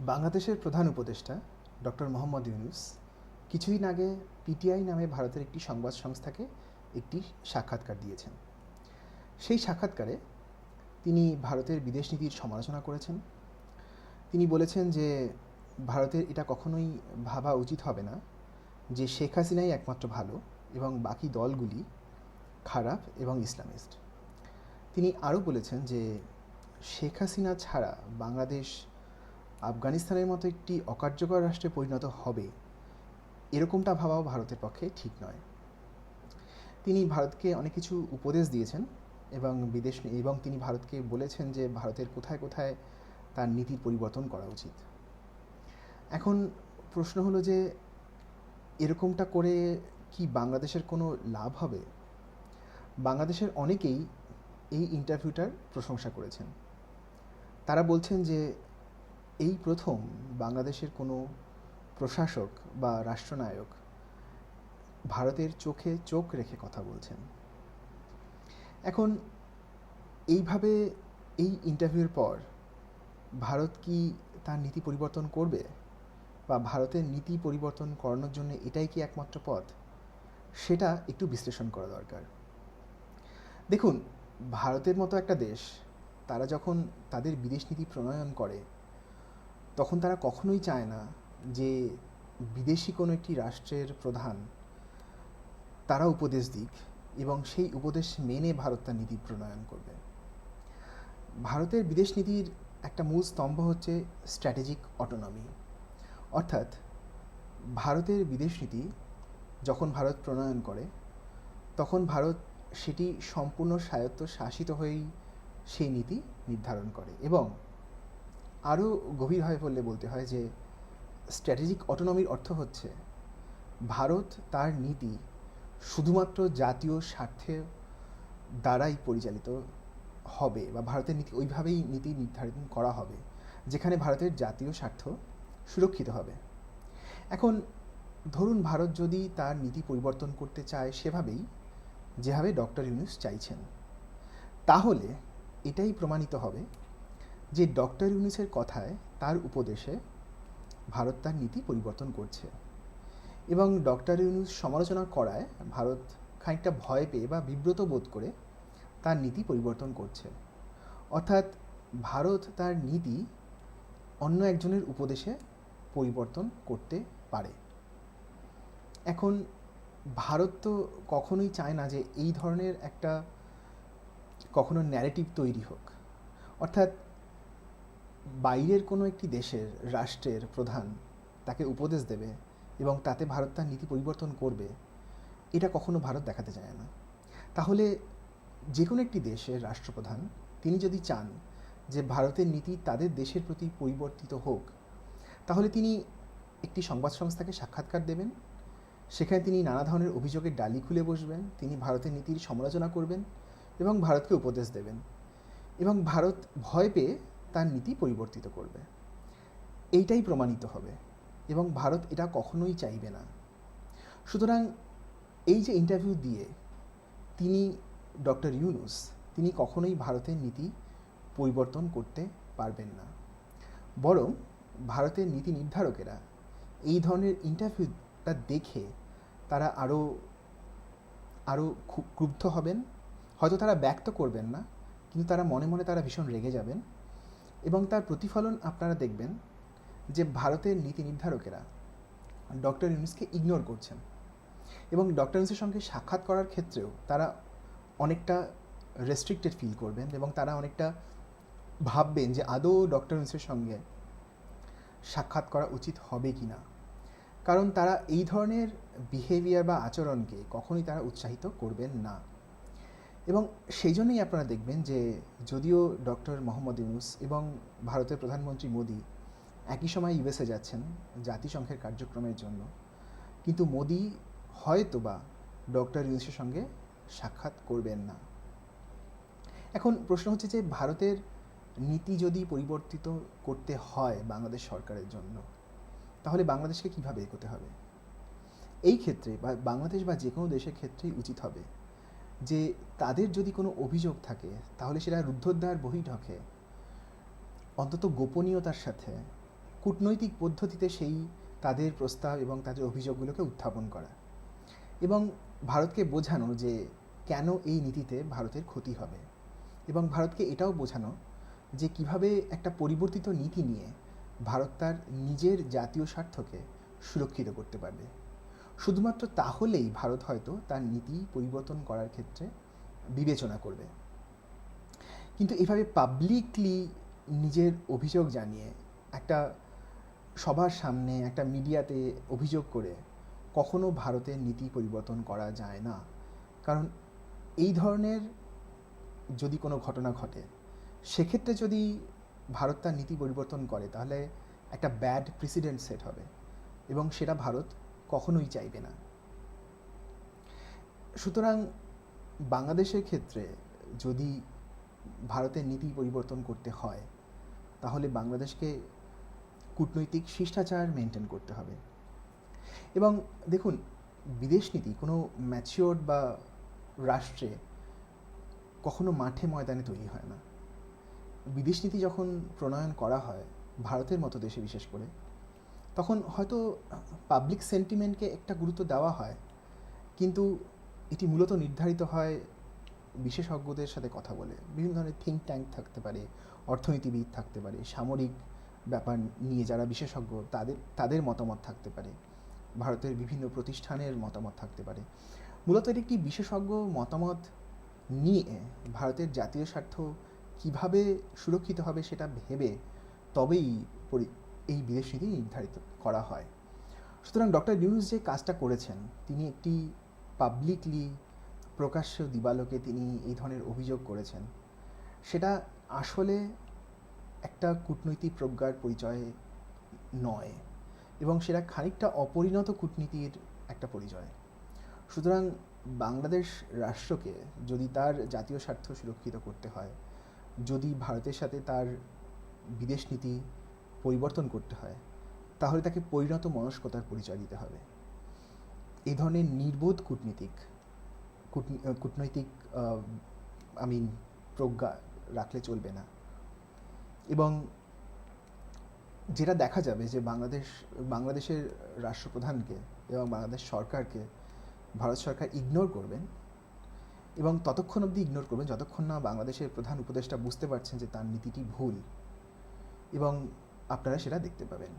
বাংলাদেশের প্রধান উপদেষ্টা ডক্টর মোহাম্মদ ইউনূস কিছুদিন আগে পিটিআই নামে ভারতের একটি সংবাদ সংস্থাকে একটি সাক্ষাৎকার দিয়েছেন। সেই সাক্ষাৎকারে তিনি ভারতের বিদেশ নীতির সমালোচনা করেছেন। তিনি বলেছেন যে ভারতের এটা কখনোই ভাবা উচিত হবে না যে শেখ হাসিনাই একমাত্র ভালো এবং বাকি দলগুলি খারাপ এবং ইসলামিস্ট। তিনি আরও বলেছেন যে শেখ হাসিনা ছাড়া বাংলাদেশ আফগানিস্তানের মতো একটি অকার্যকর রাষ্ট্রে পরিণত হবে, এরকমটা ভাবাও ভারতের পক্ষে ঠিক নয়। তিনি ভারতকে অনেক কিছু উপদেশ দিয়েছেন এবং তিনি ভারতকে বলেছেন যে ভারতের কোথায় কোথায় তার নীতির পরিবর্তন করা উচিত। এখন প্রশ্ন হলো যে এরকমটা করে কি বাংলাদেশের কোনো লাভ হবে? বাংলাদেশের অনেকেই এই ইন্টারভিউটার প্রশংসা করেছেন। তারা বলছেন যে এই প্রথম বাংলাদেশের কোনো প্রশাসক বা রাষ্ট্রনায়ক ভারতের চোখে চোখ রেখে কথা বলছেন। এখন এইভাবে এই ইন্টারভিউর পর ভারত কি তার নীতি পরিবর্তন করবে, বা ভারতের নীতি পরিবর্তন করানোর জন্য এটাই কি একমাত্র পথ, সেটা একটু বিশ্লেষণ করা দরকার। দেখুন, ভারতের মতো একটা দেশ তারা যখন তাদের বিদেশ নীতি প্রণয়ন করে তখন তারা কখনোই চায় না যে বিদেশি কোনো একটি রাষ্ট্রের প্রধান তারা উপদেশ দিক এবং সেই উপদেশ মেনে ভারত তার নীতি প্রণয়ন করবে। ভারতের বিদেশ নীতির একটা মূল স্তম্ভ হচ্ছে স্ট্র্যাটেজিক অটোনমি, অর্থাৎ ভারতের বিদেশ নীতি যখন ভারত প্রণয়ন করে তখন ভারত সেটি সম্পূর্ণ স্বায়ত্তশাসিত হয়েই সেই নীতি নির্ধারণ করে। এবং আরও গভীরভাবে বললে বলতে হয় যে স্ট্র্যাটেজিক অটোনমির অর্থ হচ্ছে ভারত তার নীতি শুধুমাত্র জাতীয় স্বার্থে দ্বারাই পরিচালিত হবে, বা ভারতের নীতি ওইভাবেই নীতি নির্ধারণ করা হবে যেখানে ভারতের জাতীয় স্বার্থ সুরক্ষিত হবে। এখন ধরুন ভারত যদি তার নীতি পরিবর্তন করতে চায় সেভাবেই যেভাবে ডক্টর ইউনূস চাইছেন, তাহলে এটাই প্রমাণিত হবে যে ডক্টর ইউনূসের কথায়, তার উপদেশে ভারত তার নীতি পরিবর্তন করছে। এবং ডক্টর ইউনূস সমালোচনা করায় ভারত খানিকটা ভয় পেয়ে বা বিব্রত বোধ করে তার নীতি পরিবর্তন করছে। অর্থাৎ ভারত তার নীতি অন্য একজনের উপদেশে পরিবর্তন করতে পারে। এখন ভারত তো কখনোই চায় না যে এই ধরনের একটা কখনো ন্যারেটিভ তৈরি হোক, অর্থাৎ বাইরের কোনো একটি দেশের রাষ্ট্রের প্রধান তাকে উপদেশ দেবে এবং তাতে ভারত তার নীতি পরিবর্তন করবে, এটা কখনো ভারত দেখাতে চায় না। তাহলে যে কোনো একটি দেশের রাষ্ট্রপ্রধান তিনি যদি চান যে ভারতের নীতি তাদের দেশের প্রতি পরিবর্তিত হোক, তাহলে তিনি একটি সংবাদ সংস্থাকে সাক্ষাৎকার দেবেন, সেখানে তিনি নানা ধরনের অভিযোগের ডালি খুলে বসবেন, তিনি ভারতের নীতির সমালোচনা করবেন এবং ভারতকে উপদেশ দেবেন, এবং ভারত ভয় পেয়ে তার নীতি পরিবর্তিত করবে। এইটাই প্রমাণিত হবে এবং ভারত এটা কখনোই চাইবে না। সুতরাং এই যে ইন্টারভিউ দিয়ে তিনি ডক্টর ইউনূস তিনি কখনোই ভারতের নীতি পরিবর্তন করতে পারবেন না, বরং ভারতের নীতি নির্ধারকেরা এই ধরনের ইন্টারভিউটা দেখে তারা আরও খুব ক্রুদ্ধ হবেন। হয়তো তারা ব্যক্ত করবেন না, কিন্তু তারা মনে মনে তারা ভীষণ রেগে যাবেন, এবং তার প্রতিফলন আপনারা দেখবেন যে ভারতের নীতি নির্ধারকেরা ডক্টর ইউনূসকে ইগনোর করছেন এবং ডক্টর ইউনূসের সঙ্গে সাক্ষাৎ করার ক্ষেত্রেও তারা অনেকটা রেস্ট্রিক্টেড ফিল করবেন এবং তারা অনেকটা ভাববেন যে আদৌ ডক্টর ইউনূসের সঙ্গে সাক্ষাৎ করা উচিত হবে কি না, কারণ তারা এই ধরনের বিহেভিয়ার বা আচরণকে কখনোই তারা উৎসাহিত করবেন না। এবং সেই জন্যই আপনারা দেখবেন যে যদিও ডক্টর মোহাম্মদ ইউনূস এবং ভারতের প্রধানমন্ত্রী মোদি একই সময় ইউএসএ যাচ্ছেন জাতিসংঘের কার্যক্রমের জন্য, কিন্তু মোদি হয়তোবা ডক্টর ইউনূসের সঙ্গে সাক্ষাৎ করবেন না। এখন প্রশ্ন হচ্ছে যে ভারতের নীতি যদি পরিবর্তিত করতে হয় বাংলাদেশ সরকারের জন্য, তাহলে বাংলাদেশকে কীভাবে এগোতে হবে? এই ক্ষেত্রে বা বাংলাদেশ বা যে কোনো দেশের ক্ষেত্রেই উচিত হবে যে তাদের যদি কোনো অভিযোগ থাকে তাহলে সেটা রুদ্ধদ্বার বহির্ঢকে অন্তত গোপনীয়তার সাথে কূটনৈতিক পদ্ধতিতে সেই তাদের প্রস্তাব এবং তাদের অভিযোগগুলোকে উত্থাপন করা এবং ভারতকে বোঝানো যে কেন এই নীতিতে ভারতের ক্ষতি হবে এবং ভারতকে এটাও বোঝানো যে কিভাবে একটা পরিবর্তিত নীতি নিয়ে ভারত তার নিজের জাতীয় স্বার্থকে সুরক্ষিত করতে পারবে। শুধুমাত্র তাহলেই ভারত হয়তো তার নীতি পরিবর্তন করার ক্ষেত্রে বিবেচনা করবে। কিন্তু এভাবে পাবলিকলি নিজের অভিযোগ জানিয়ে একটা সবার সামনে একটা মিডিয়াতে অভিযোগ করে কখনো ভারতের নীতি পরিবর্তন করা যায় না। কারণ এই ধরনের যদি কোনো ঘটনা ঘটে সেক্ষেত্রে যদি ভারত তার নীতি পরিবর্তন করে তাহলে একটা ব্যাড প্রেসিডেন্ট সেট হবে এবং সেটা ভারত কখনোই চাইবে না। সুতরাং বাংলাদেশের ক্ষেত্রে যদি ভারতের নীতি পরিবর্তন করতে হয় তাহলে বাংলাদেশকে কূটনৈতিক শিষ্টাচার মেনটেন করতে হবে। এবং দেখুন, বিদেশ নীতি কোনো ম্যাচিওর্ড বা রাষ্ট্রে কখনো মাঠে ময়দানে তৈরি হয় না। বিদেশ নীতি যখন প্রণয়ন করা হয় ভারতের মতো দেশে বিশেষ করে, তখন হয়তো পাবলিক সেন্টিমেন্টকে একটা গুরুত্ব দেওয়া হয়, কিন্তু এটি মূলত নির্ধারিত হয় বিশেষজ্ঞদের সাথে কথা বলে। বিভিন্ন ধরনের থিঙ্ক ট্যাঙ্ক থাকতে পারে, অর্থনীতিবিদ থাকতে পারে, সামরিক ব্যাপার নিয়ে যারা বিশেষজ্ঞ তাদের মতামত থাকতে পারে, ভারতের বিভিন্ন প্রতিষ্ঠানের মতামত থাকতে পারে। মূলত এটি একটি বিশেষজ্ঞ মতামত নিয়ে ভারতের জাতীয় স্বার্থ কিভাবে সুরক্ষিত হবে সেটা ভেবে তবেই এই বিদেশ নীতি নির্ধারিত করা হয়। সুতরাং ডক্টর ইউনূস যে কাজটা করেছেন, তিনি একটি পাবলিকলি প্রকাশ্য দিবালোকে তিনি এই ধরনের অভিযোগ করেছেন, সেটা আসলে একটা কূটনৈতিক প্রজ্ঞার পরিচয় নয় এবং সেটা খানিকটা অপরিণত কূটনীতির একটা পরিচয়। সুতরাং বাংলাদেশ রাষ্ট্রকে যদি তার জাতীয় স্বার্থ সুরক্ষিত করতে হয়, যদি ভারতের সাথে তার বিদেশ নীতি পরিবর্তন করতে হয়, তাহলে তাকে পরিণত মনস্কতার পরিচয় দিতে হবে। এই ধরনের নির্বোধ কূটনৈতিক প্রজ্ঞা রাখলে চলবে না। এবং যেটা দেখা যাবে যে বাংলাদেশের রাষ্ট্রপ্রধানকে এবং বাংলাদেশ সরকারকে ভারত সরকার ইগনোর করবেন এবং ততক্ষণ অবধি ইগনোর করবেন যতক্ষণ না বাংলাদেশের প্রধান উপদেষ্টা বুঝতে পারছেন যে তার নীতিটি ভুল, এবং আপনারা সেটা দেখতে পাবেন।